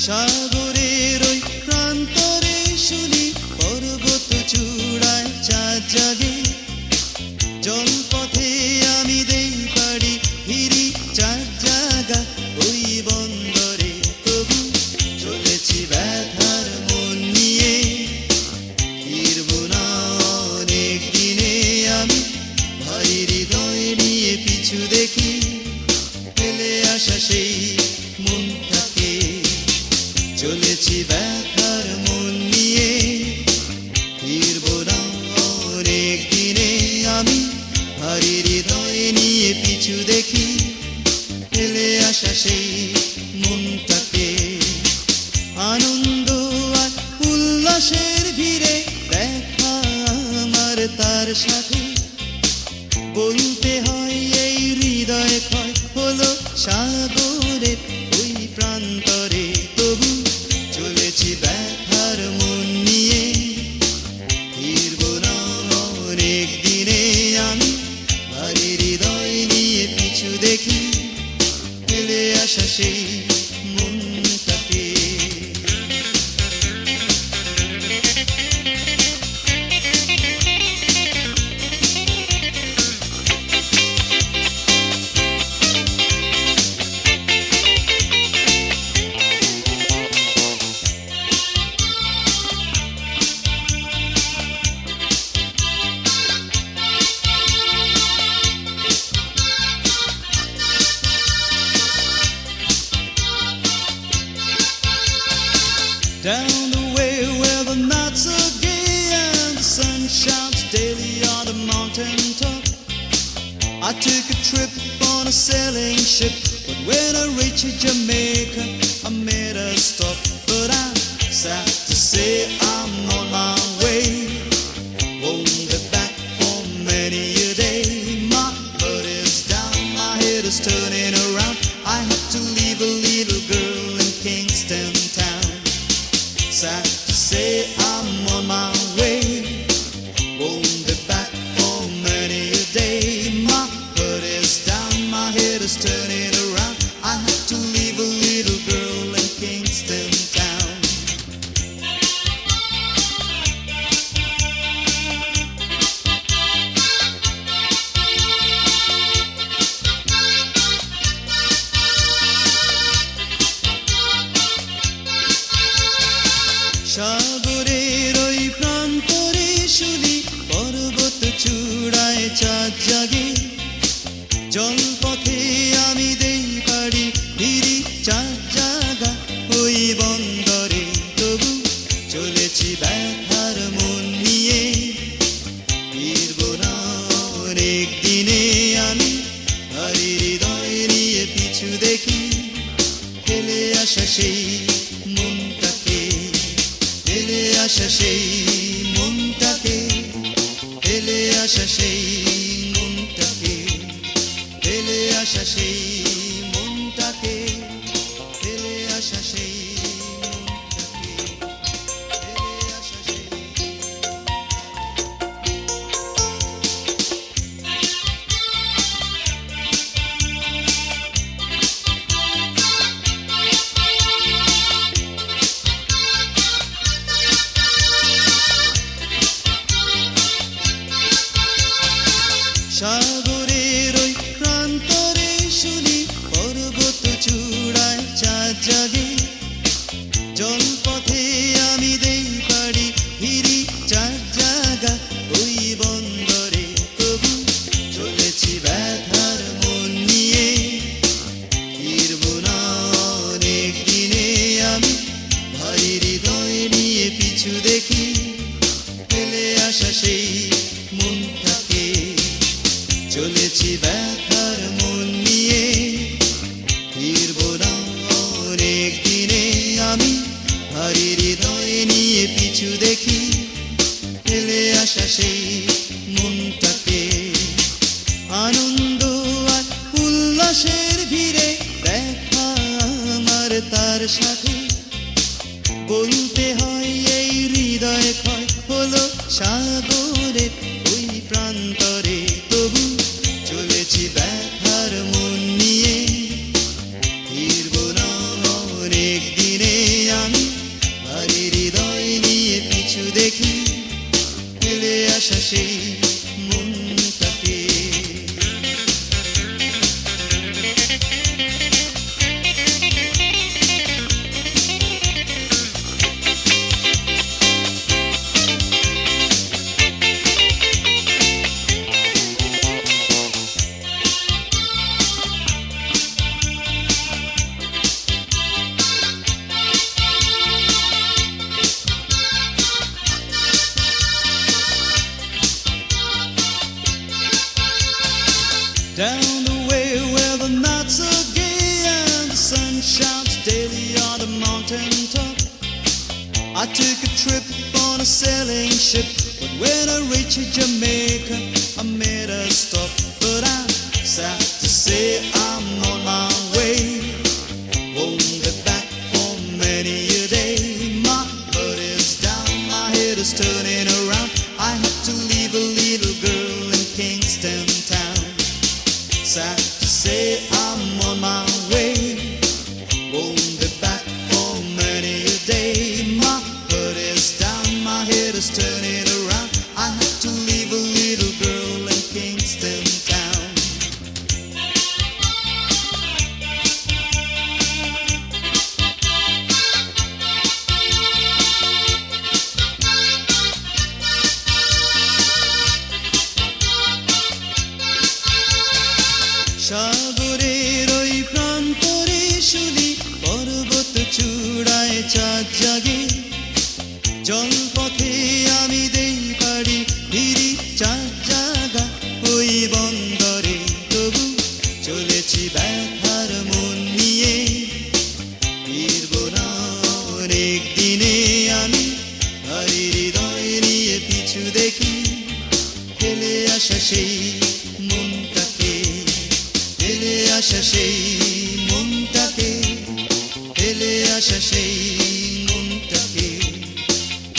সাগরের ওই প্রান্তরে শুনি পর্বত চূড়ায় চাঁদ জাগে। জলপথে আমি দেই পাড়ি ফিরি চাঁদ জাগা ওই বন্দরে। তবু চলেছি ব্যথার মন নিয়ে, ফিরব না অনেক দিনে আমি। ভারী হৃদয় নিয়ে পিছু দেখি ফেলে আসা সেই মনটাকে। চলেছি ব্যথার মন নিয়ে, ফিরব না অনেক দিনে আমি। ভারী হৃদয় নিয়ে পিছু দেখি ফেলে আসা সেই মনটাকে। আনন্দ আর উল্লাসের ভিড়ে দেখা আমার তার সাথে। বলতে হয় এই হৃদয় ক্ষয় হলো সাগরের ওই প্রান্তরে। তবু চলেছি ব্যথার মন নিয়ে, ফিরব না অনেক দিনে আমি। ভারী হৃদয় নিয়ে পিছু দেখি ফেলে আসা সেই মনটাকে। Down the way where the nights are gay and the sun shines daily on the mountain top, I took a trip on a sailing ship, but when I reached Jamaica I made a stop. But I'm sad to say I'm on my way, won't be back for many a day. My heart is down, my head is turning around. I have to leave a little girl in Kingston town. Sad to say I'm on my way, won't be back for many a day. My heart is down, my head is turning around. I have to leave a little girl in Kingston town. সাগরের ওই প্রান্তরে শুনি পর্বত চূড়ায় চাঁদ জাগে। জলপথে আমি দেই পাড়ি ফিরি চাঁদ জাগা ওই বন্দরে। তবু চলেছি ব্যথার মন নিয়ে, ফিরব না অনেক দিনে আমি। ভারী হৃদয় নিয়ে পিছু দেখি ফেলে আসা সেই মনটাকে। ফেলে আসা সেই মনটাকে, ফেলে আসা সেই মনটাকে, ফেলে আসা সেই মনটাকে, ফেলে আসা সেই মনটাকে, ফেলে আসা সেই। সাগরের ওই প্রান্তরে শুনি পর্বত চূড়ায় চাঁদ জাগে। জলপথে আমি দেই পাড়ি ফিরি চাঁদ জাগা ওই বন্দরে। তবু চলেছি ব্যথার মন নিয়ে, ফিরব না অনেক দিনে আমি। ভারী হৃদয় নিয়ে পিছু দেখি ফেলে আসা সেই মনটাকে। চলেছি ব্যথার মন নিয়ে, ফিরব না অনেক দিনে আমি। ভারী হৃদয় নিয়ে পিছু দেখি ফেলে আসা সেই মনটাকে। আনন্দ আর উল্লাসের ভিড়ে দেখা আমার তার সাথে। বলতে হয় এই হৃদয় ক্ষয় হলো সাগরের ওই প্রান্তরে। তবু চলেছি ব্যথার মন নিয়ে, ফিরব না অনেক দিনে daily on the mountain top. I took a trip on a sailing ship, but when I reached Jamaica, I made a stop. But I'm sad to say I'm on my way. Won't be back for many a day. My heart is down, my head is turning around. I have to leave a little girl in Kingston town. Sad to say I'm on my way. Won't be back for many a day. My heart is down, my head is turning around. I have to leave a little girl in Kingston town. সাগরের ওই প্রান্তরে শুনি পর্বত চূড়ায় চাঁদ জাগে। জলপথে আমি দেই পাড়ি ফিরি চাঁদ জাগা ওই বন্দরে। তবু চলেছি ব্যথার মন নিয়ে, ফিরব না অনেক দিনে আমি। ভারী হৃদয় নিয়ে পিছু দেখি, ফেলে আসা সেই মনটাকে, ফেলে আসা সেই মনটাকে, ফেলে আসা সেই